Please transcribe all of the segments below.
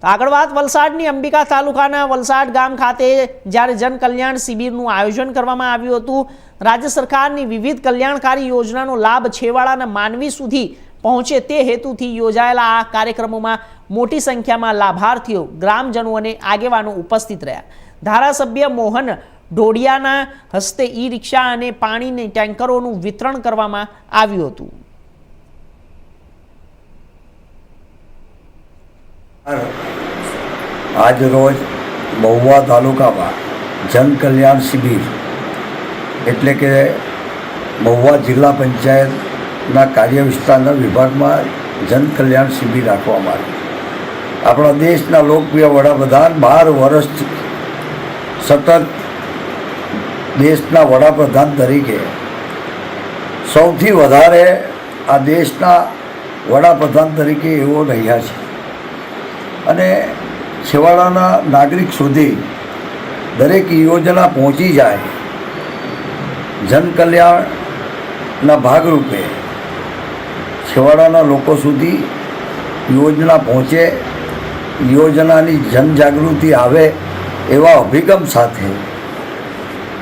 તો આગળ વાત વલસાડની અંબિકા તાલુકાના વલસાડ ગામ ખાતે જ્યારે જન કલ્યાણ શિબિરનું આયોજન કરવામાં આવ્યું હતું। રાજ્ય સરકારની વિવિધ કલ્યાણકારી યોજનાનો લાભ છેવાડાના માનવી સુધી પહોંચે તે હેતુથી યોજાયેલા આ કાર્યક્રમોમાં મોટી સંખ્યામાં લાભાર્થીઓ, ગ્રામજનો અને આગેવાનો ઉપસ્થિત રહ્યા। ધારાસભ્ય મોહન ઢોડિયાના હસ્તે ઈ રિક્ષા અને પાણીની ટેન્કરોનું વિતરણ કરવામાં આવ્યું હતું। आज रोज महुआ तालुका में जन कल्याण शिबिर एटले के महुआ जिला पंचायत कार्य विस्तार विभाग में जन कल्याण शिबिर राखवामां आवी। अपना देशना लोकप्रिय वडाप्रधान 12 वर्ष सतत देशना वडाप्रधान तरीके सौथी वधारे आ देशना वडाप्रधान तरीके एवो रह्या छे અને છેવાડાના નાગરિક સુધી દરેક યોજના પહોંચી જાય, જન કલ્યાણના ભાગરૂપે છેવાડાના લોકો સુધી યોજના પહોંચે, યોજનાની જનજાગૃતિ આવે એવા અભિગમ સાથે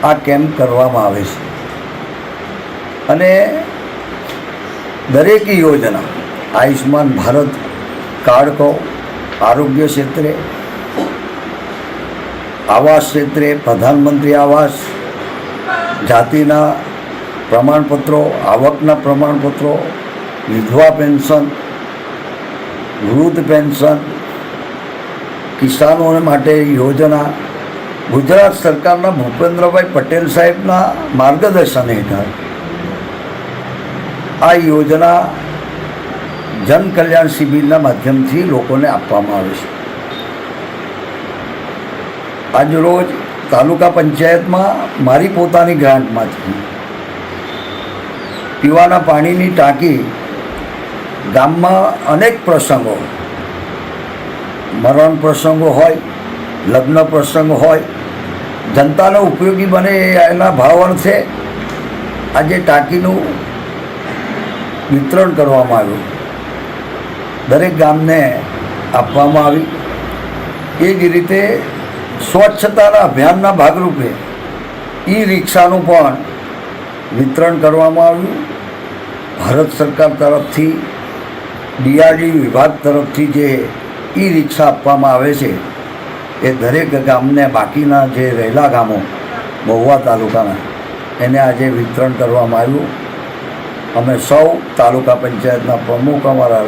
આ કેમ્પ કરવામાં આવે છે। અને દરેક યોજના આયુષ્માન ભારત કાર્ડ કહો, आरोग्य क्षेत्रे, आवास क्षेत्रे, प्रधानमंत्री आवास, जातिना प्रमाणपत्रों, आवकना प्रमाणपत्रों, विधवा पेन्शन, वृद्ध पेन्शन, किसानों माटे योजना गुजरात सरकारना भूपेन्द्रभाई पटेल साहेबना मार्गदर्शन हेठळ आ योजना जन कल्याण शिबिरना माध्यमथी लोकोने आपवामां आवे छे। आज रोज तालुका पंचायत में मारी पोतानी ग्रांटमांथी पीवाना पाणीनी टाँकी गाममां अनेक प्रसंगो, मरण प्रसंगो होय, लग्न प्रसंग होय, जनताने उपयोगी बने एना भावार्थे आज टाँकीनुं वितरण करवामां आव्युं। दरेक गामने आपवामां आवी। ए ज रीते स्वच्छताना अभियानना भागरूपे ई रिक्षानुं पण वितरण करवामां आव्युं। भारत सरकार तरफथी DRD विभाग तरफथी जे ई रिक्षा आपवामां आवे छे ए दरेक गामने बाकीना जे रहेला गामो महुआ तालुकाना एने आजे वितरण करवामां आव्युं। अमे सौ तालुका पंचायतना प्रमुख अमारा